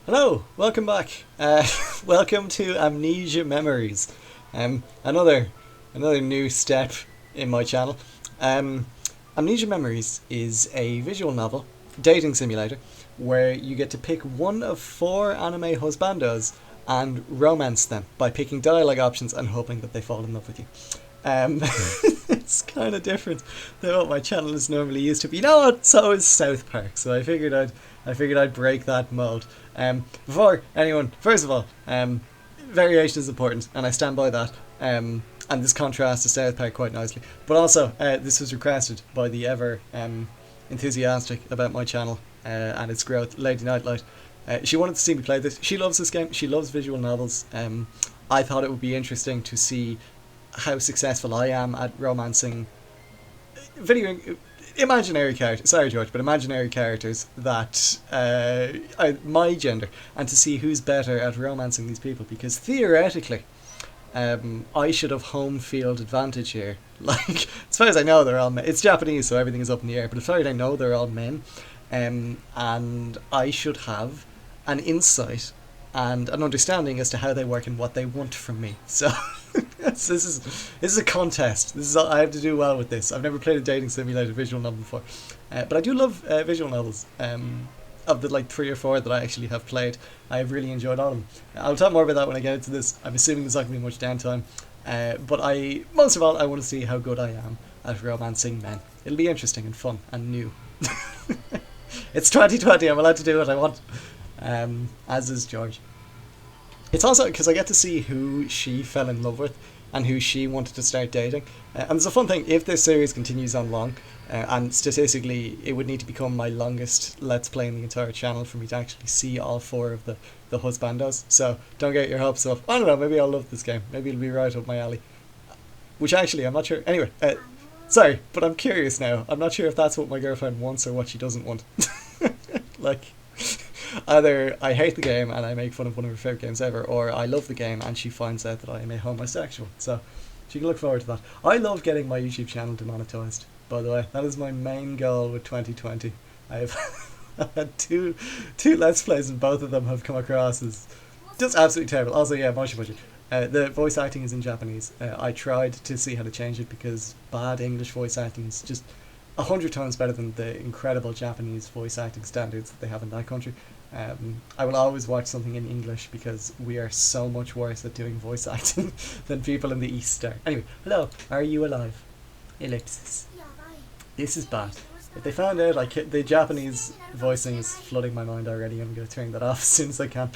Hello, welcome back. Welcome to Amnesia Memories. Another new step in my channel. Um, Amnesia Memories is a visual novel, dating simulator, where you get to pick one of four anime husbandos and romance them by picking dialogue options and hoping that they fall in love with you. Um, it's kind of different than what my channel is normally used to. But you know what? So is South Park. So I figured I'd break that mold. Before anyone, first of all, variation is important, and I stand by that. And this contrasts to South Park quite nicely. But also, this was requested by the ever enthusiastic about my channel and its growth, Lady Nightlight. She wanted to see me play this. She loves this game. She loves visual novels. I thought it would be interesting to see how successful I am at romancing video imaginary characters. Sorry, George, but imaginary characters that are my gender, and to see who's better at romancing these people. Because theoretically, I should have home field advantage here. Like, as far as I know, they're all men. It's Japanese, so everything is up in the air. But as far as I know, they're all men, and I should have an insight and an understanding as to how they work and what they want from me. So this is a contest. I have to do well with this. I've never played a dating simulator visual novel before, but I do love visual novels. Of the like 3 or 4 that I actually have played, I have really enjoyed all of them. I'll talk more about that when I get into this. I'm assuming there's not going to be much downtime, but most of all I want to see how good I am at romancing men. It'll be interesting and fun and new. It's 2020. I'm allowed to do what I want. As is George. It's also because I get to see who she fell in love with and who she wanted to start dating. And it's a fun thing, if this series continues on long, and statistically it would need to become my longest Let's Play in the entire channel for me to actually see all four of the husbandos. So don't get your hopes up. I don't know, maybe I'll love this game. Maybe it'll be right up my alley. Which actually, I'm not sure. Anyway, sorry, but I'm curious now. I'm not sure if that's what my girlfriend wants or what she doesn't want. Like, either I hate the game and I make fun of one of her favourite games ever, or I love the game and she finds out that I am a homosexual. So she can look forward to that. I love getting my YouTube channel demonetized, by the way. That is my main goal with 2020. I've had two Let's Plays and both of them have come across as just absolutely terrible. Also, yeah, moshi. The voice acting is in Japanese. I tried to see how to change it because bad English voice acting is just 100 times better than the incredible Japanese voice acting standards that they have in that country. I will always watch something in English because we are so much worse at doing voice acting than people in the East are. Anyway, hello, are you alive? Ellipsis. This is bad. If they found out the Japanese voicing is flooding my mind already, I'm going to turn that off as soon as I can.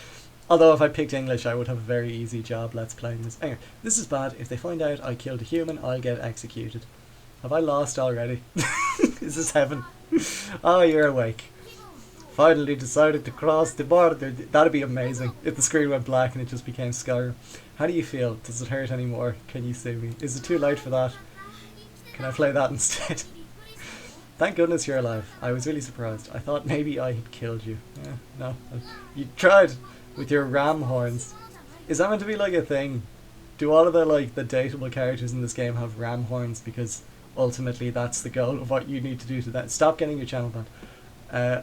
Although if I picked English, I would have a very easy job Let's Playing this. Anyway, this is bad. If they find out I killed a human, I'll get executed. Have I lost already? Is this heaven? Oh, you're awake. Finally decided to cross the border. That'd be amazing if the screen went black and it just became Skyrim. How do you feel? Does it hurt anymore? Can you sue me? Is it too late for that? Can I play that instead? Thank goodness you're alive. I was really surprised. I thought maybe I had killed you. Yeah, no. You tried with your ram horns. Is that meant to be like a thing? Do all of the dateable characters in this game have ram horns? Because ultimately that's the goal of what you need to do to that. Stop getting your channel banned.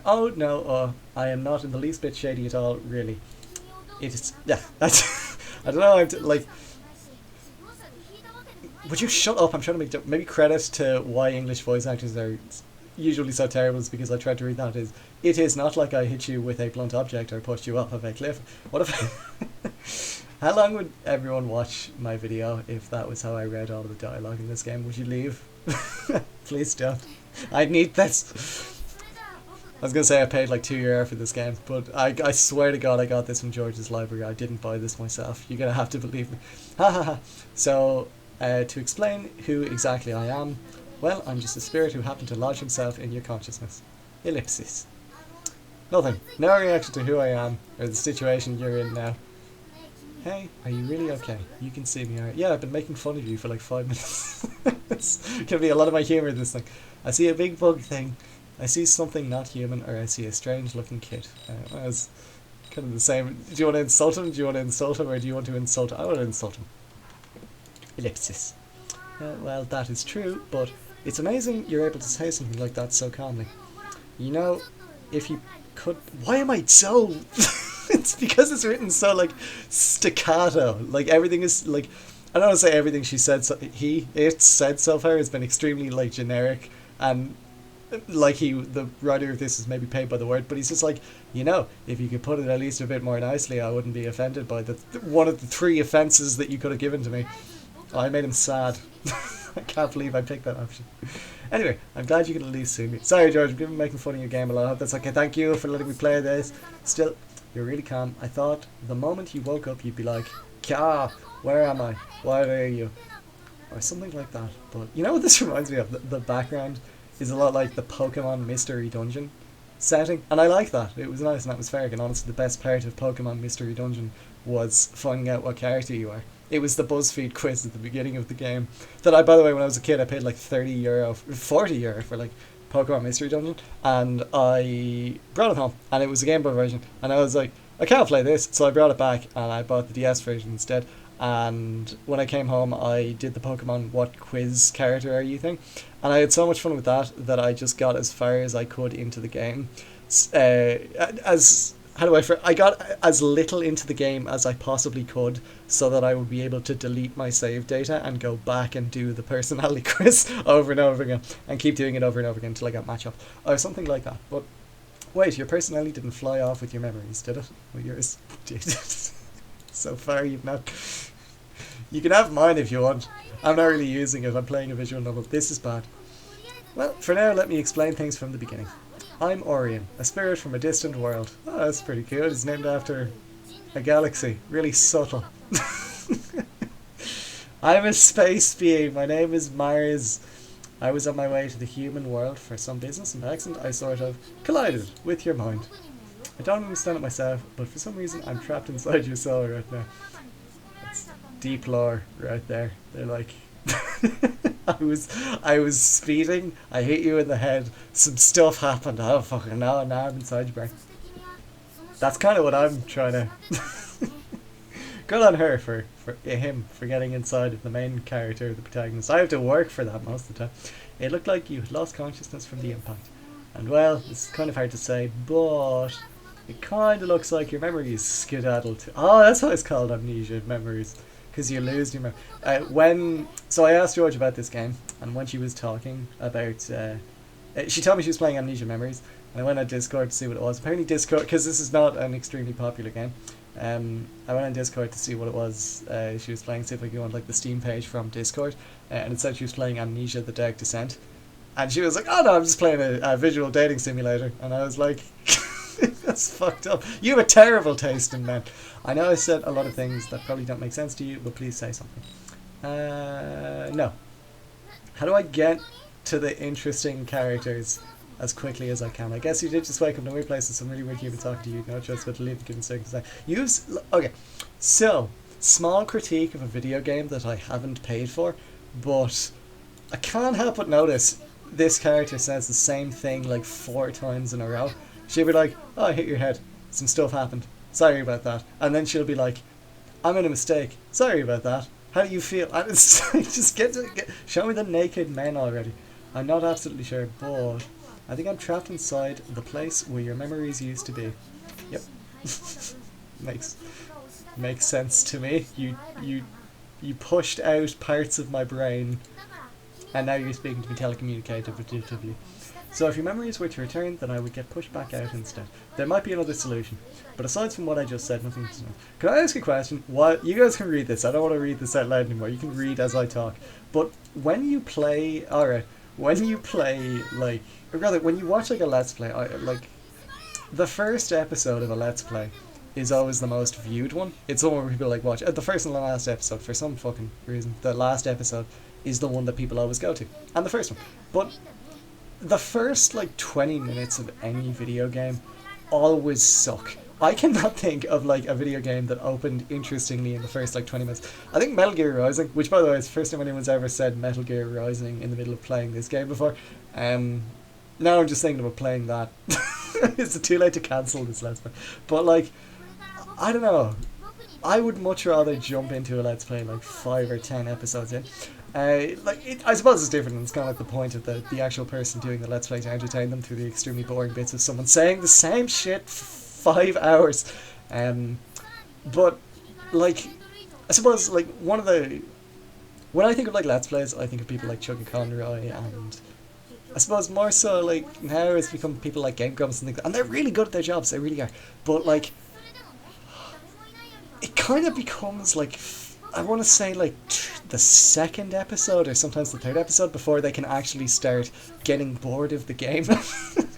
Oh no, I am not in the least bit shady at all, really. It is, yeah, that's, I don't know, would you shut up? I'm trying to make, maybe credit to why English voice actors are usually so terrible is because I tried to read that it is not like I hit you with a blunt object or pushed you off of a cliff. What if, how long would everyone watch my video if that was how I read all of the dialogue in this game? Would you leave? Please don't. I need this. I was going to say I paid like €2 for this game, but I swear to God I got this from George's library. I didn't buy this myself. You're going to have to believe me. Ha ha ha. So, to explain who exactly I am, well, I'm just a spirit who happened to lodge himself in your consciousness. Ellipsis. Nothing. No reaction to who I am, or the situation you're in now. Hey, are you really okay? You can see me, alright? Yeah, I've been making fun of you for like 5 minutes. It's going to be a lot of my humour in this thing. I see a big bug thing. I see something not human, or I see a strange looking kid. It's kind of the same. Do you want to insult him? Do you want to insult him, or do you want to insult him? I want to insult him. Ellipsis. Well, that is true, but it's amazing you're able to say something like that so calmly. You know, if you could... Why am I so... It's because it's written so like staccato. Like everything is like, I don't want to say everything she said. It said so far has been extremely like generic, and like the writer of this is maybe paid by the word, but he's just like, if you could put it at least a bit more nicely, I wouldn't be offended by the one of the three offenses that you could have given to me. Oh, I made him sad. I can't believe I picked that option. Anyway, I'm glad you can at least see me. Sorry, George, I'm making fun of your game a lot. I hope that's okay. Thank you for letting me play this. Still, you're really calm. I thought the moment you woke up, you'd be like, Kya, where am I? Why are you? Or something like that. But you know what this reminds me of? The background is a lot like the Pokemon Mystery Dungeon setting. And I like that. It was nice and atmospheric. And honestly, the best part of Pokemon Mystery Dungeon was finding out what character you are. It was the BuzzFeed quiz at the beginning of the game that by the way, when I was a kid, I paid like €30, €40 for like Pokemon Mystery Dungeon, and I brought it home, and it was a Game Boy version, and I was like, I can't play this, so I brought it back, and I bought the DS version instead, and when I came home, I did the Pokemon what quiz character are you thing, and I had so much fun with that I just got as far as I could into the game, I got as little into the game as I possibly could so that I would be able to delete my save data and go back and do the personality quiz over and over again and keep doing it over and over again until I got match up or something like that. But wait, your personality didn't fly off with your memories, did it? Well, yours did. So far you've not. You can have mine if you want. I'm not really using it. I'm playing a visual novel. This is bad. Well, for now, let me explain things from the beginning. I'm Orion, a spirit from a distant world. Oh, that's pretty cool. It's named after a galaxy. Really subtle. I'm a space being. My name is Mars. I was on my way to the human world for some business, and by accident I sort of collided with your mind. I don't understand it myself, but for some reason I'm trapped inside your soul right now. That's deep lore right there. They're like... I was speeding, I hit you in the head, some stuff happened, oh fucking no, now I'm inside your brain. That's kind of what I'm trying to... Good on her for him for getting inside of the main character, the protagonist. I have to work for that most of the time. It looked like you had lost consciousness from the impact. And well, it's kind of hard to say, but it kind of looks like your memories skedaddled. Oh, that's why it's called Amnesia, memories. Because you lose your memory. So I asked George about this game, and when she was talking about... she told me she was playing Amnesia Memories, and I went on Discord to see what it was. Apparently Discord, because this is not an extremely popular game, I went on Discord to see what it was she was playing, see if I could go on like the Steam page from Discord, and it said she was playing Amnesia The Dark Descent. And she was like, oh no, I'm just playing a visual dating simulator. And I was like... That's fucked up. You have a terrible taste in men. I know I said a lot of things that probably don't make sense to you, but please say something. No. How do I get to the interesting characters as quickly as I can? I guess you did just wake up in a weird place and some really weird human talking to you. No choice but to leave the given circumstance. Okay. So, small critique of a video game that I haven't paid for, but I can't help but notice this character says the same thing like 4 times in a row. She'll be like, oh, I hit your head. Some stuff happened. Sorry about that. And then she'll be like, I made a mistake. Sorry about that. How do you feel? And it's like, just show me the naked men already. I'm not absolutely sure, but I think I'm trapped inside the place where your memories used to be. Yep. Makes sense to me. You pushed out parts of my brain, and now you're speaking to me telecommunicatively. So if your memories were to return, then I would get pushed back out instead. There might be another solution, but aside from what I just said, nothing to know. Can I ask a question? What you guys can read this. I don't want to read this out loud anymore. You can read as I talk. But when you play, when you play like, or rather, when you watch like a Let's Play, like the first episode of a Let's Play is always the most viewed one. It's the one where people like watch the first and the last episode for some fucking reason. The last episode is the one that people always go to, and the first one, but. The first like 20 minutes of any video game always suck. I cannot think of like a video game that opened interestingly in the first like 20 minutes. I think Metal Gear Rising, which by the way is the first time anyone's ever said Metal Gear Rising in the middle of playing this game before. Now I'm just thinking about playing that. Is it too late to cancel this Let's Play? But like, I don't know. I would much rather jump into a Let's Play like 5 or 10 episodes in. I suppose it's different, and it's kind of like the point of the actual person doing the Let's Play to entertain them through the extremely boring bits of someone saying the same shit for 5 hours. But like, I suppose like one of the when I think of like Let's Plays, I think of people like Chugga Conroy, and I suppose more so like now it's become people like Game Grumps and things, and they're really good at their jobs. They really are. But like, it kind of becomes like I want to say like the second episode or sometimes the third episode before they can actually start getting bored of the game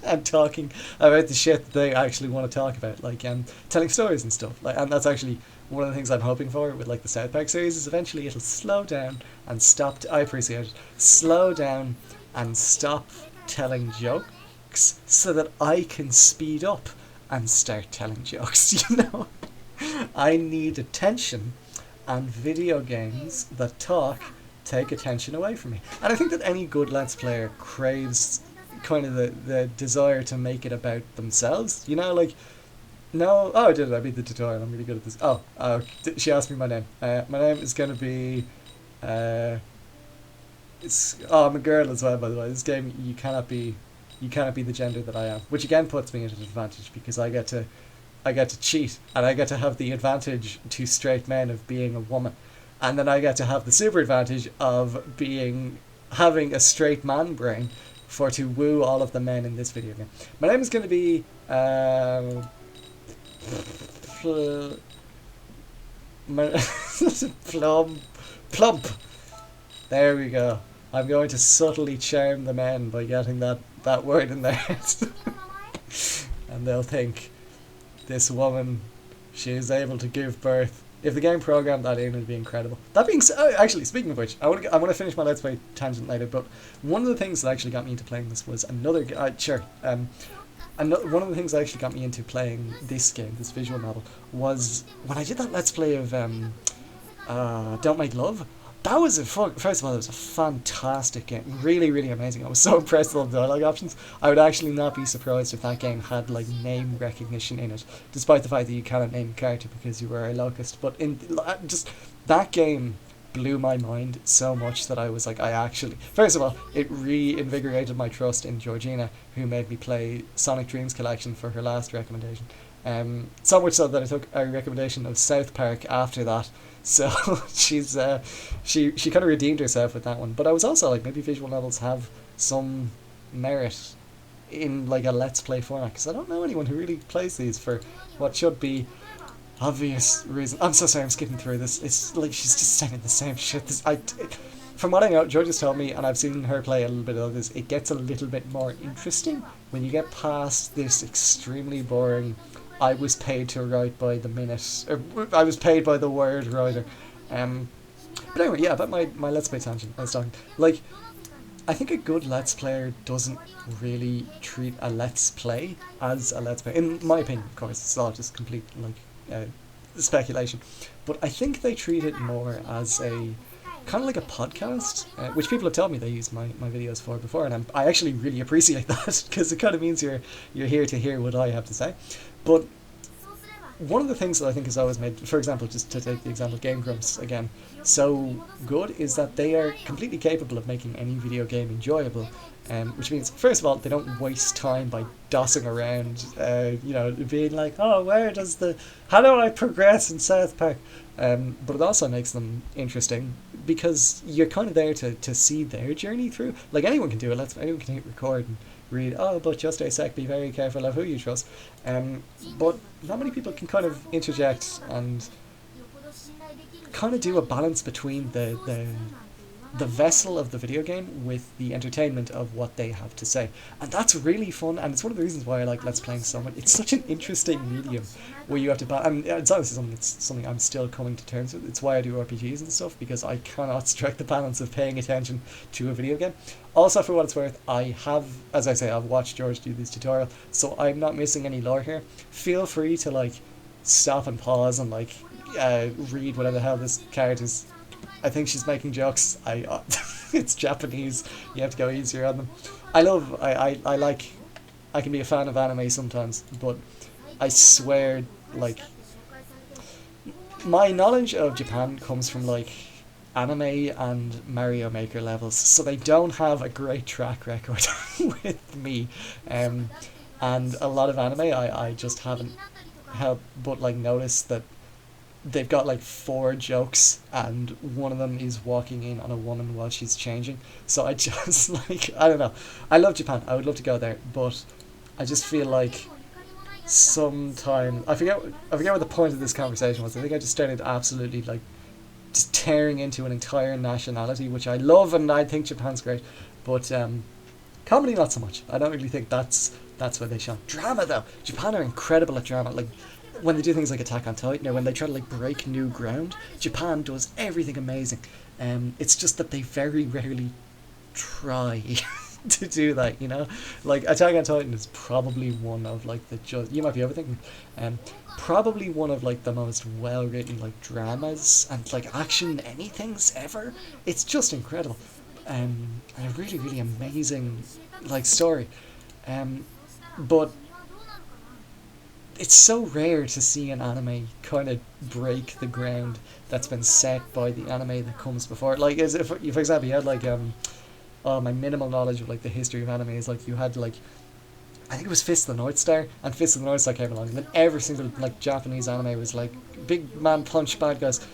and talking about the shit that they actually want to talk about, like telling stories and stuff. Like, and that's actually one of the things I'm hoping for with like the South Park series is eventually it'll slow down and stop. I appreciate it. Slow down and stop telling jokes so that I can speed up and start telling jokes. You know, I need attention, and video games that talk take attention away from me. And I think that any good Let's Player craves kind of the desire to make it about themselves. You know, like, no, oh, I did it. I beat the tutorial. I'm really good at this. Oh, she asked me my name. My name is going to be, I'm a girl as well, by the way. This game, you cannot be the gender that I am, which again puts me at an advantage because I get to cheat, and I get to have the advantage to straight men of being a woman, and then I get to have the super advantage of having a straight man brain to woo all of the men in this video game. My name is going to be plump. There we go. I'm going to subtly charm the men by getting that word in their heads, and they'll think, this woman, she is able to give birth. If the game programmed that in, it'd be incredible. That being said, actually, speaking of which, I want to finish my Let's Play tangent later, but one of the things that actually got me into playing this was one of the things that actually got me into playing this game, this visual novel, was when I did that Let's Play of Don't Make Love. That was first of all, it was a fantastic game, really, really amazing. I was so impressed with all the dialogue options. I would actually not be surprised if that game had like name recognition in it, despite the fact that you cannot name a character because you were a locust. But just that game blew my mind so much that I was like, first of all, it reinvigorated my trust in Georgina, who made me play Sonic Dreams Collection for her last recommendation. So much so that I took a recommendation of South Park after that. So she's she kind of redeemed herself with that one. But I was also like, maybe visual novels have some merit in like a Let's Play format, because I don't know anyone who really plays these for what should be obvious reasons. I'm so sorry, I'm skipping through this. It's like she's just saying the same shit. From what I know, George has told me, and I've seen her play a little bit of this, it gets a little bit more interesting when you get past this extremely boring I was paid to write by the minute, or I was paid by the word writer. But anyway, yeah, about my Let's Play tangent, I was talking. Like, I think a good Let's Player doesn't really treat a Let's Play as a Let's Play. In my opinion, of course, it's all just complete, like, speculation. But I think they treat it more as a kind of like a podcast, which people have told me they use my videos for before, and I actually really appreciate that, because it kind of means you're here to hear what I have to say. But one of the things that I think has always made, for example, just to take the example of Game Grumps again, so good is that they are completely capable of making any video game enjoyable, which means, first of all, they don't waste time by dossing around, being like, oh, how do I progress in South Park? But it also makes them interesting, because you're kind of there to see their journey through. Like, anyone can do it, anyone can hit record and read, oh, but just a sec, be very careful of who you trust. But not many people can kind of interject and kind of do a balance between the vessel of the video game with the entertainment of what they have to say. And that's really fun, and it's one of the reasons why I like Let's Playing so much. It's such an interesting medium where you have to and it's honestly something I'm still coming to terms with. It's why I do RPGs and stuff, because I cannot strike the balance of paying attention to a video game. Also, for what it's worth, I have, as I say, I've watched George do this tutorial, so I'm not missing any lore here. Feel free to like stop and pause and like read whatever the hell this character's. I think she's making jokes. It's Japanese. You have to go easier on them. I can be a fan of anime sometimes, but I swear, like, my knowledge of Japan comes from like anime and Mario Maker levels, so they don't have a great track record with me. And a lot of anime I just haven't help but like notice that they've got like four jokes and one of them is walking in on a woman while she's changing. So I just like, I don't know. I love Japan. I would love to go there, but I just feel like sometimes I forget what the point of this conversation was. I think I just started absolutely like just tearing into an entire nationality, which I love and I think Japan's great, but comedy not so much. I don't really think that's what they shine. Drama though, Japan are incredible at drama. Like when they do things like Attack on Titan or when they try to like break new ground, Japan does everything amazing. It's just that they very rarely try to do that, you know? Like Attack on Titan is probably one of like you might be overthinking, probably one of like the most well written like dramas and like action anythings ever. It's just incredible, and a really really amazing like story, but it's so rare to see an anime kind of break the ground that's been set by the anime that comes before. Like, as if, for example, you had like my minimal knowledge of like the history of anime is like you had like I think it was Fist of the North Star, and Fist of the North Star came along, and then every single like Japanese anime was like big man punch bad guys,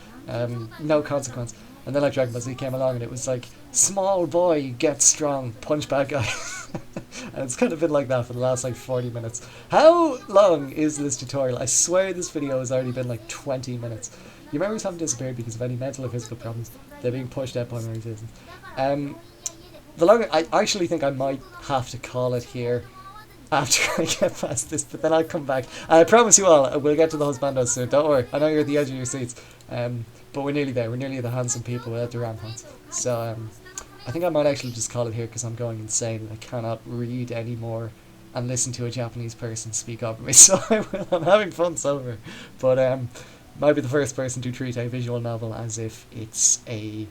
no consequence. And then like Dragon Ball Z came along, and it was like small boy gets strong, punch bad guy. And it's kind of been like that for the last like 40 minutes. How long is this tutorial? I swear this video has already been like 20 minutes. Your memories haven't disappeared because of any mental or physical problems. They're being pushed out by Aneurysms. The longer I actually think I might have to call it here after I get past this, but then I'll come back. And I promise you all, we'll get to the husbandos soon. Don't worry. I know you're at the edge of your seats, but we're nearly there. We're nearly the handsome people without the rampants. So I think I might actually just call it here because I'm going insane and I cannot read anymore and listen to a Japanese person speak over me. So I will. I'm having fun so far, but might be the first person to treat a visual novel as if it's a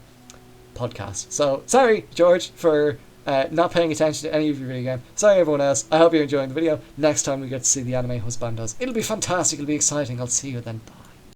podcast. So sorry, George, for not paying attention to any of your video game. Sorry everyone else. I hope you're enjoying the video. Next time we get to see the anime husbandos. It'll be fantastic. It'll be exciting. I'll see you then. Bye.